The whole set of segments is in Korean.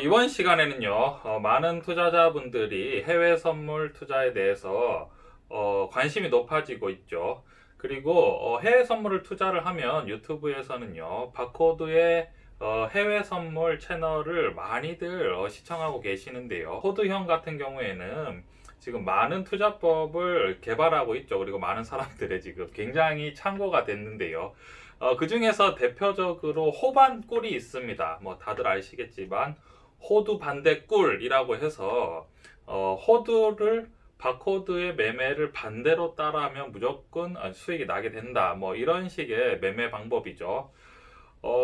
이번 시간에는요, 많은 투자자분들이 해외 선물 투자에 대해서 관심이 높아지고 있죠. 그리고 해외 선물을 투자를 하면 유튜브에서는요, 바코드의 해외 선물 채널을 많이들 시청하고 계시는데요. 코드형 같은 경우에는 지금 많은 투자법을 개발하고 있죠. 그리고 많은 사람들의 지금 굉장히 참고가 됐는데요. 그 중에서 대표적으로 호반꿀이 있습니다. 뭐 다들 아시겠지만 호두 반대꿀이라고 해서 호두를 바코드의 매매를 반대로 따라하면 무조건 수익이 나게 된다. 뭐 이런 식의 매매 방법이죠.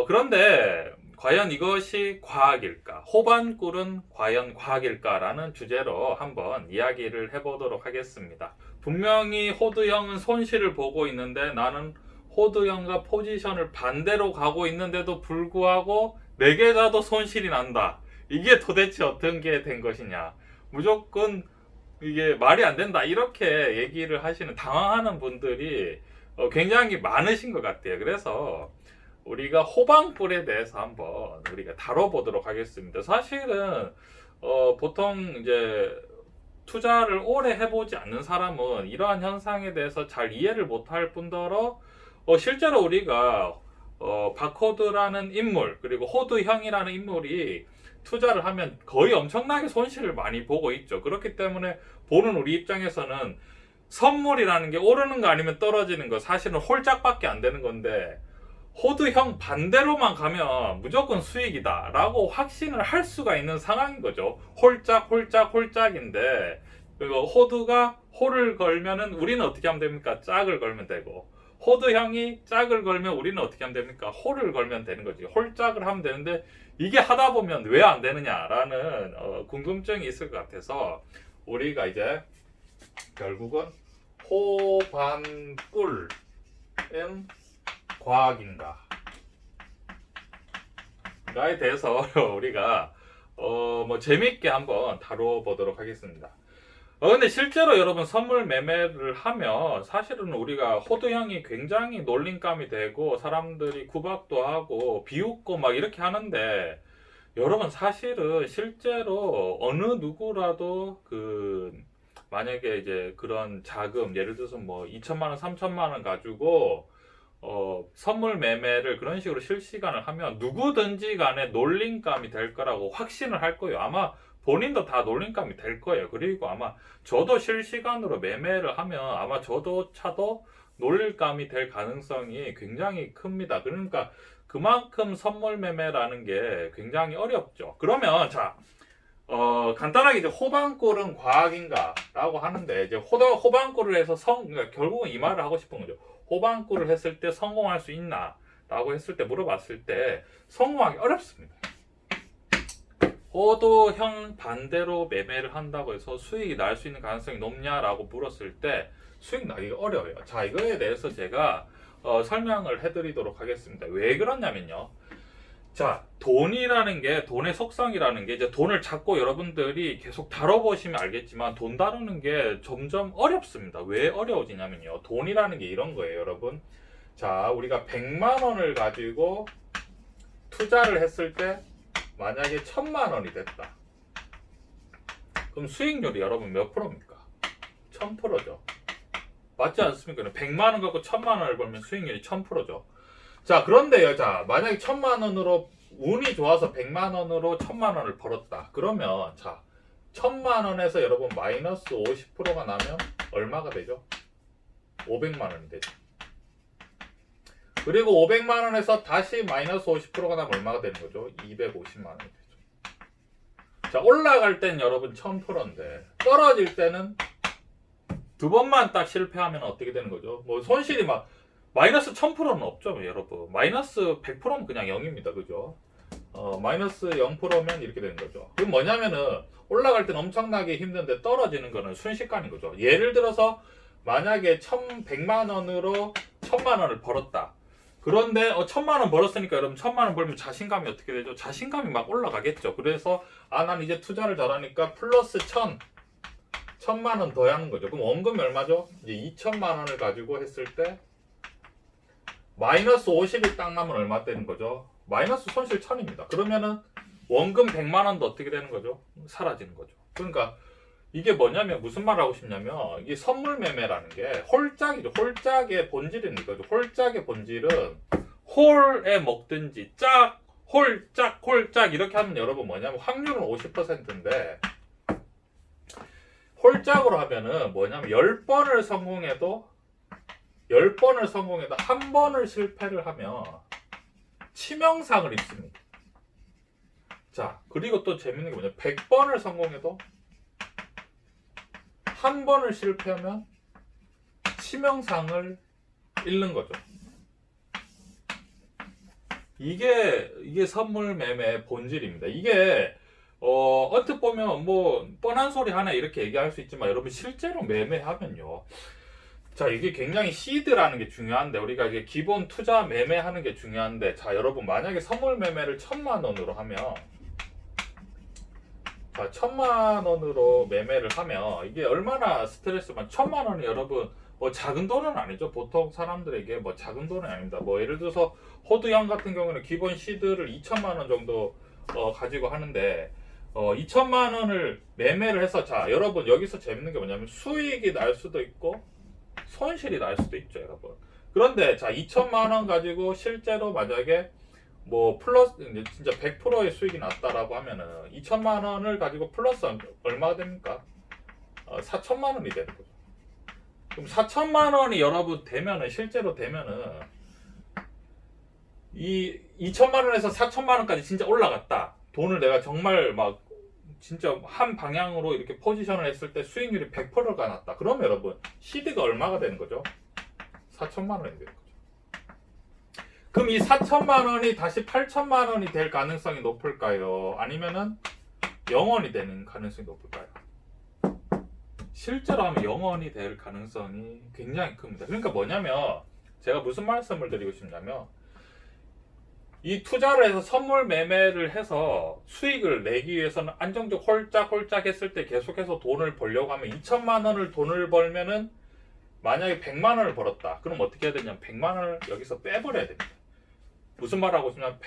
그런데 과연 이것이 과학일까? 호반꿀은 과연 과학일까라는 주제로 한번 이야기를 해보도록 하겠습니다. 분명히 호두형은 손실을 보고 있는데 나는 호두형과 포지션을 반대로 가고 있는데도 불구하고 내 계좌도 손실이 난다. 이게 도대체 어떤 게 된 것이냐? 무조건 이게 말이 안 된다. 이렇게 얘기를 하시는 당황하는 분들이 굉장히 많으신 것 같아요. 그래서 우리가 호방꿀에 대해서 한번 우리가 다뤄보도록 하겠습니다. 사실은 보통 이제 투자를 오래 해보지 않는 사람은 이러한 현상에 대해서 잘 이해를 못할 뿐더러 실제로 우리가 바코드라는 인물 그리고 호두형이라는 인물이 투자를 하면 거의 엄청나게 손실을 많이 보고 있죠. 그렇기 때문에 보는 우리 입장에서는 선물이라는 게 오르는 거 아니면 떨어지는 거 사실은 홀짝밖에 안 되는 건데 호두형 반대로만 가면 무조건 수익이다 라고 확신을 할 수가 있는 상황인 거죠. 홀짝 홀짝인데 그리고 호두가 홀을 걸면은 우리는 어떻게 하면 됩니까? 짝을 걸면 되고 호두형이 짝을 걸면 우리는 어떻게 하면 됩니까? 홀을 걸면 되는 거지. 홀짝을 하면 되는데 이게 하다 보면 왜 안 되느냐라는 궁금증이 있을 것 같아서 우리가 이제 결국은 호반꿀은 과학인가? 에 대해서 우리가 뭐 재밌게 한번 다뤄보도록 하겠습니다. 근데 실제로 여러분 선물 매매를 하면 사실은 우리가 호두형이 굉장히 놀림감이 되고 사람들이 구박도 하고 비웃고 막 이렇게 하는데 여러분 사실은 실제로 어느 누구라도 만약에 이제 그런 자금 예를 들어서 뭐 2천만 원, 3천만 원 가지고 선물 매매를 그런 식으로 실시간을 하면 누구든지 간에 놀림감이 될 거라고 확신을 할 거예요. 아마 본인도 다 놀림감이 될 거예요. 그리고 아마 저도 실시간으로 매매를 하면 아마 저도 차도 놀림감이 될 가능성이 굉장히 큽니다. 그러니까 그만큼 선물 매매라는 게 굉장히 어렵죠. 그러면 자, 간단하게 이제 호방꿀은 과학인가 라고 하는데 이제 호방꿀을 해서 그러니까 결국은 이 말을 하고 싶은 거죠. 호방꿀을 했을 때 성공할 수 있나 라고 했을 때 물어봤을 때 성공하기 어렵습니다. 호두형 반대로 매매를 한다고 해서 수익이 날 수 있는 가능성이 높냐라고 물었을 때 수익 나기가 어려워요. 자, 이거에 대해서 제가 설명을 해드리도록 하겠습니다. 왜 그러냐면요. 자, 돈이라는 게, 돈의 속성이라는 게, 이제 돈을 자꾸 여러분들이 계속 다뤄보시면 알겠지만, 돈 다루는 게 점점 어렵습니다. 왜 어려워지냐면요. 돈이라는 게 이런 거예요, 여러분. 자, 우리가 100만 원을 가지고 투자를 했을 때, 만약에 1000만 원이 됐다. 그럼 수익률이 여러분 몇 프로입니까? 1000%죠. 맞지 않습니까? 100만 원 갖고 1000만 원을 벌면 수익률이 1000%죠. 자, 그런데요, 자, 만약에 1000만 원으로 운이 좋아서 100만 원으로 1000만 원을 벌었다. 그러면 자, 1000만 원에서 여러분 마이너스 50%가 나면 얼마가 되죠? 500만 원이 되죠. 그리고 500만 원에서 다시 마이너스 50%가 나면 얼마가 되는 거죠? 250만 원이 되죠. 자, 올라갈 땐 여러분 1000%인데 떨어질 때는 두 번만 딱 실패하면 어떻게 되는 거죠? 뭐 손실이 막 마이너스 1000%는 없죠, 여러분. 마이너스 100%면 그냥 0입니다. 그죠? 마이너스 0%면 이렇게 되는 거죠. 그럼 뭐냐면은 올라갈 땐 엄청나게 힘든데 떨어지는 거는 순식간인 거죠. 예를 들어서 만약에 100만 원으로 1000만 원을 벌었다. 그런데 1000만 원 벌었으니까 여러분 1000만 원 벌면 자신감이 어떻게 되죠? 자신감이 막 올라가겠죠. 그래서 난 이제 투자를 잘하니까 플러스 1000만 원 더 하는 거죠. 그럼 원금이 얼마죠? 이제 2000만 원을 가지고 했을 때 마이너스 50이 딱 나면 얼마 되는 거죠? 마이너스 손실 1000입니다. 그러면은 원금 100만 원도 어떻게 되는 거죠? 사라지는 거죠. 그러니까 이게 뭐냐면 무슨 말 하고 싶냐면 이게 선물 매매라는 게 홀짝이죠. 홀짝의 본질은 이거죠. 홀짝의 본질은 홀에 먹든지 짝, 홀짝, 홀짝 이렇게 하면 여러분 뭐냐면 확률은 50%인데 홀짝으로 하면은 뭐냐면 10번을 성공해도 한 번을 실패를 하면 치명상을 입습니다. 자, 그리고 또 재밌는 게 뭐냐 100번을 성공해도 한 번을 실패하면 치명상을 잃는 거죠. 이게 선물 매매의 본질입니다. 이게 언뜻 보면 뭐 뻔한 소리 하나 이렇게 얘기할 수 있지만 여러분 실제로 매매하면요. 자, 이게 굉장히 시드라는 게 중요한데 우리가 이게 기본 투자 매매하는 게 중요한데 자, 여러분 만약에 선물 매매를 1,000만 원으로 하면 자, 1,000만 원으로 매매를 하면 이게 얼마나 스트레스만 1,000만 원이 여러분 뭐 작은 돈은 아니죠. 보통 사람들에게 뭐 작은 돈은 아닙니다. 뭐 예를 들어서 호두형 같은 경우는 기본 시드를 2,000만 원 정도 가지고 하는데 2,000만 원을 매매를 해서 자, 여러분 여기서 재밌는 게 뭐냐면 수익이 날 수도 있고 손실이 날 수도 있죠, 여러분. 그런데 자, 2,000만 원 가지고 실제로 만약에 뭐 플러스 진짜 100%의 수익이 났다라고 하면은 2,000만 원을 가지고 플러스 얼마가 됩니까? 4,000만 원이 되는 거죠. 그럼 4,000만 원이 여러분 되면은 실제로 되면은 이 2,000만 원에서 4,000만 원까지 진짜 올라갔다. 돈을 내가 정말 막 진짜 한 방향으로 이렇게 포지션을 했을 때 수익률이 100%가 났다. 그러면 여러분 시드가 얼마가 되는 거죠? 4,000만 원이 되는 거죠. 그럼 이 4,000만 원이 다시 8,000만 원이 될 가능성이 높을까요? 아니면은 0원이 되는 가능성이 높을까요? 실제로 하면 0원이 될 가능성이 굉장히 큽니다. 그러니까 뭐냐면 제가 무슨 말씀을 드리고 싶냐면 이 투자를 해서 선물 매매를 해서 수익을 내기 위해서는 안정적 홀짝홀짝 했을 때 계속해서 돈을 벌려고 하면 2,000만 원을 돈을 벌면은 만약에 100만 원을 벌었다. 그럼 어떻게 해야 되냐면 100만 원을 여기서 빼버려야 됩니다. 무슨 말 하고 싶냐면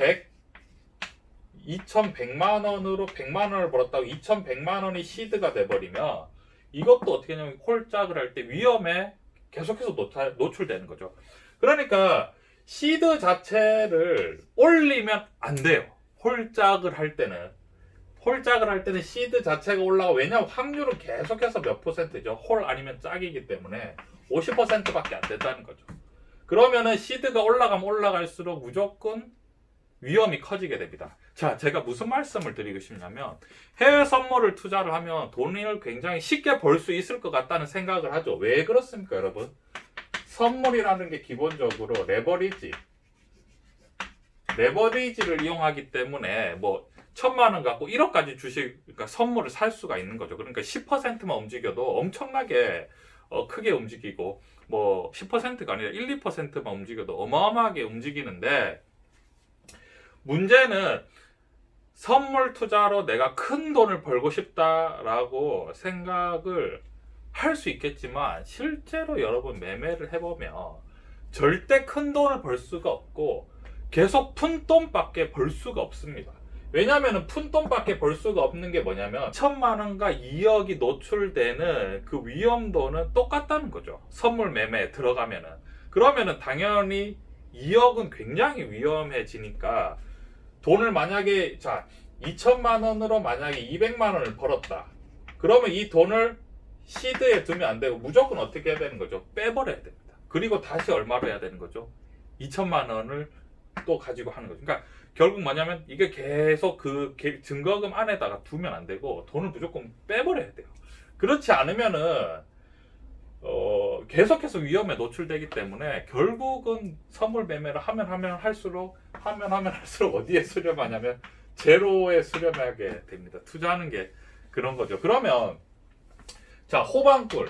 2,100만 원으로 100만 원을 벌었다고 2,100만 원이 시드가 돼버리면 이것도 어떻게 하냐면 홀짝을 할 때 위험에 계속해서 노출되는 거죠. 그러니까 시드 자체를 올리면 안 돼요. 홀짝을 할 때는 시드 자체가 올라가. 왜냐하면 확률은 계속해서 몇 %죠. 홀 아니면 짝이기 때문에 50%밖에 안 된다는 거죠. 그러면은 시드가 올라가면 올라갈수록 무조건 위험이 커지게 됩니다. 자, 제가 무슨 말씀을 드리고 싶냐면 해외 선물을 투자를 하면 돈을 굉장히 쉽게 벌 수 있을 것 같다는 생각을 하죠. 왜 그렇습니까, 여러분? 선물이라는 게 기본적으로 레버리지를 이용하기 때문에 뭐 1,000만 원 갖고 1억까지 주식, 그러니까 선물을 살 수가 있는 거죠. 그러니까 10%만 움직여도 엄청나게 크게 움직이고 뭐 10%가 아니라 1, 2%만 움직여도 어마어마하게 움직이는데 문제는 선물 투자로 내가 큰 돈을 벌고 싶다라고 생각을 할 수 있겠지만 실제로 여러분 매매를 해보면 절대 큰 돈을 벌 수가 없고 계속 푼돈밖에 벌 수가 없습니다. 왜냐하면 푼돈밖에 벌 수가 없는 게 뭐냐면 1,000만 원과 2억이 노출되는 그 위험도는 똑같다는 거죠. 선물 매매에 들어가면은. 그러면은 당연히 2억은 굉장히 위험해지니까 돈을 만약에 자 2,000만 원으로 만약에 200만 원을 벌었다. 그러면 이 돈을 시드에 두면 안 되고 무조건 어떻게 해야 되는 거죠? 빼버려야 됩니다. 그리고 다시 얼마로 해야 되는 거죠? 2,000만 원을 또 가지고 하는 거죠. 그러니까 결국 뭐냐면 이게 계속 그 증거금 안에다가 두면 안 되고 돈을 무조건 빼버려야 돼요. 그렇지 않으면은 계속해서 위험에 노출되기 때문에 결국은 선물 매매를 하면 할수록 어디에 수렴하냐면 제로에 수렴하게 됩니다. 투자하는 게 그런 거죠. 그러면 자, 호방꿀.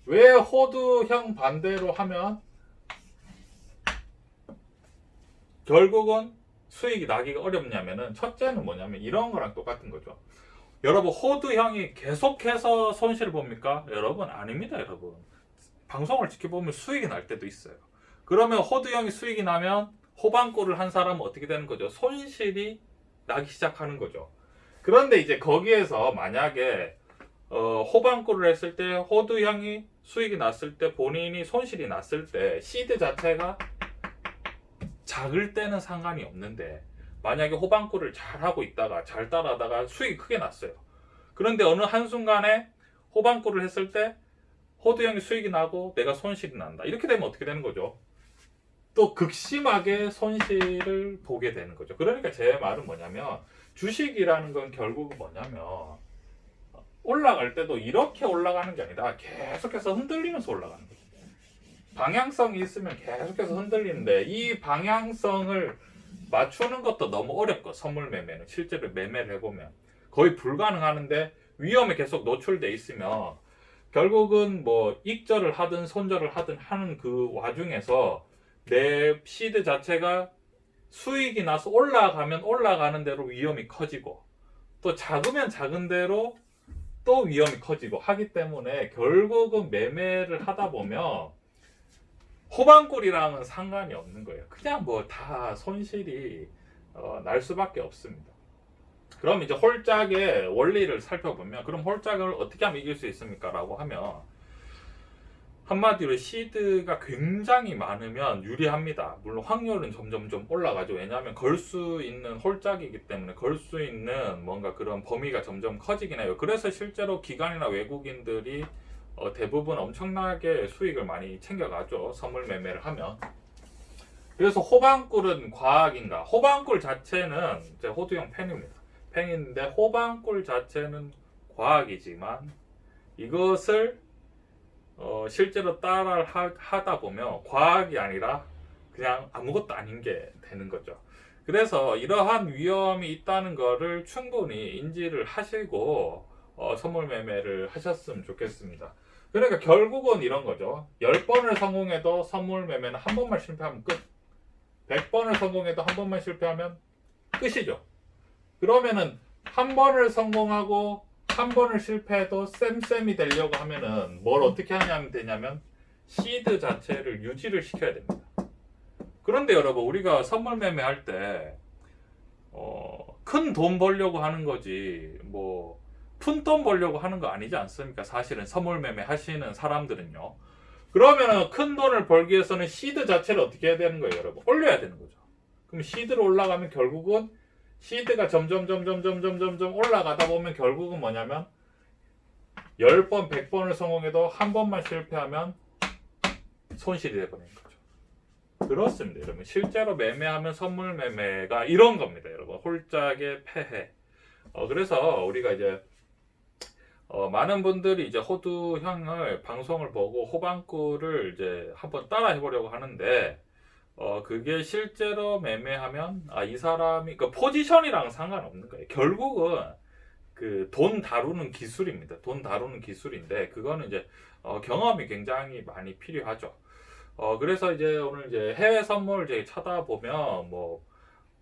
왜 호두형 반대로 하면 결국은 수익이 나기가 어렵냐면은 첫째는 뭐냐면 이런 거랑 똑같은 거죠. 여러분 호두형이 계속해서 손실을 봅니까? 여러분 아닙니다, 여러분. 방송을 지켜보면 수익이 날 때도 있어요. 그러면 호두형이 수익이 나면 호방꿀을 한 사람은 어떻게 되는 거죠? 손실이 나기 시작하는 거죠. 그런데 이제 거기에서 만약에 호방구를 했을 때 호두형이 수익이 났을 때 본인이 손실이 났을 때 시드 자체가 작을 때는 상관이 없는데 만약에 호방구를 잘 하고 있다가 잘 따라하다가 수익이 크게 났어요. 그런데 어느 한순간에 호방구를 했을 때 호두형이 수익이 나고 내가 손실이 난다. 이렇게 되면 어떻게 되는 거죠? 또 극심하게 손실을 보게 되는 거죠. 그러니까 제 말은 뭐냐면 주식이라는 건 결국은 뭐냐면 올라갈 때도 이렇게 올라가는 게 아니라 계속해서 흔들리면서 올라가는 거죠. 방향성이 있으면 계속해서 흔들리는데 이 방향성을 맞추는 것도 너무 어렵고 선물 매매는 실제로 매매를 해보면 거의 불가능하는데 위험에 계속 노출돼 있으면 결국은 뭐 익절을 하든 손절을 하든 하는 그 와중에서 내 시드 자체가 수익이 나서 올라가면 올라가는 대로 위험이 커지고 또 작으면 작은 대로 또 위험이 커지고 하기 때문에 결국은 매매를 하다 보면 호방꿀이랑은 상관이 없는 거예요. 그냥 뭐 다 손실이 날 수밖에 없습니다. 그럼 이제 홀짝의 원리를 살펴보면 그럼 홀짝을 어떻게 하면 이길 수 있습니까? 라고 하면 한마디로 시드가 굉장히 많으면 유리합니다. 물론 확률은 점점 올라가죠. 왜냐하면 걸 수 있는 홀짝이기 때문에 걸 수 있는 뭔가 그런 범위가 점점 커지긴 해요. 그래서 실제로 기관이나 외국인들이 대부분 엄청나게 수익을 많이 챙겨가죠. 선물 매매를 하면. 그래서 호방꿀은 과학인가? 호방꿀 자체는 제 호두형 팬입니다. 팬인데 호방꿀 자체는 과학이지만 이것을 실제로 따라 하다 보면 과학이 아니라 그냥 아무것도 아닌 게 되는 거죠. 그래서 이러한 위험이 있다는 거를 충분히 인지를 하시고 선물 매매를 하셨으면 좋겠습니다. 그러니까 결국은 이런 거죠. 10번을 성공해도 선물 매매는 한 번만 실패하면 끝. 100번을 성공해도 한 번만 실패하면 끝이죠. 그러면은 한 번을 성공하고 한 번을 실패해도 쌤쌤이 되려고 하면은 뭘 어떻게 하냐면 되냐면 시드 자체를 유지를 시켜야 됩니다. 그런데 여러분 우리가 선물 매매할 때 큰 돈 벌려고 하는 거지 뭐 푼돈 벌려고 하는 거 아니지 않습니까? 사실은 선물 매매 하시는 사람들은요. 그러면은 큰 돈을 벌기 위해서는 시드 자체를 어떻게 해야 되는 거예요, 여러분? 올려야 되는 거죠. 그럼 시드로 올라가면 결국은 시드가 점점 올라가다 보면 결국은 뭐냐면 10번, 100번을 성공해도 한 번만 실패하면 손실이 되버리는 거죠. 그렇습니다, 여러분. 실제로 매매하면 선물 매매가 이런 겁니다, 여러분. 홀짝의 폐해. 그래서 우리가 이제 많은 분들이 이제 호두형을 방송을 보고 호방꿀을 이제 한번 따라 해보려고 하는데 그게 실제로 매매하면 이 사람이 그 포지션이랑 상관없는 거예요. 결국은 그 돈 다루는 기술입니다. 돈 다루는 기술인데 그거는 이제 경험이 굉장히 많이 필요하죠. 그래서 이제 오늘 이제 해외 선물 이제 찾아보면 뭐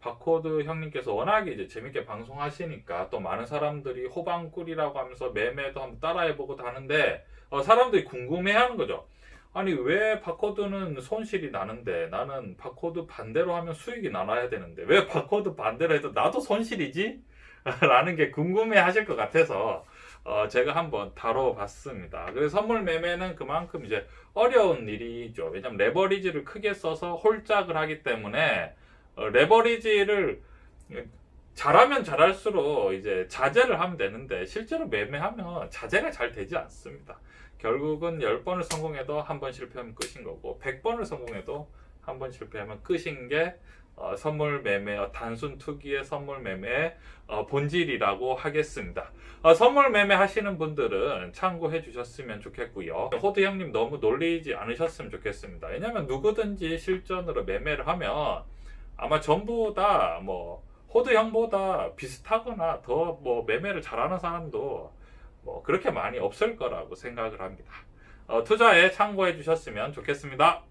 바코드 형님께서 워낙에 이제 재밌게 방송하시니까 또 많은 사람들이 호방꿀이라고 하면서 매매도 한번 따라해보고도 하는데 사람들이 궁금해하는 거죠. 아니 왜 바코드는 손실이 나는데 나는 바코드 반대로 하면 수익이 나눠야 되는데 왜 바코드 반대로 해도 나도 손실이지? 라는 게 궁금해 하실 것 같아서 제가 한번 다뤄봤습니다. 그래서 선물 매매는 그만큼 이제 어려운 일이죠. 왜냐면 레버리지를 크게 써서 홀짝을 하기 때문에 레버리지를 잘하면 잘할수록 이제 자제를 하면 되는데 실제로 매매하면 자제가 잘 되지 않습니다. 결국은 10번을 성공해도 한 번 실패하면 끝인 거고 100번을 성공해도 한 번 실패하면 끝인 게 선물 매매, 단순 투기의 선물 매매의 본질이라고 하겠습니다. 선물 매매 하시는 분들은 참고해 주셨으면 좋겠고요. 호드 형님 너무 놀리지 않으셨으면 좋겠습니다. 왜냐면 누구든지 실전으로 매매를 하면 아마 전부 다 뭐 호드 형보다 비슷하거나 더 뭐 매매를 잘하는 사람도 뭐 그렇게 많이 없을 거라고 생각을 합니다. 투자에 참고해 주셨으면 좋겠습니다.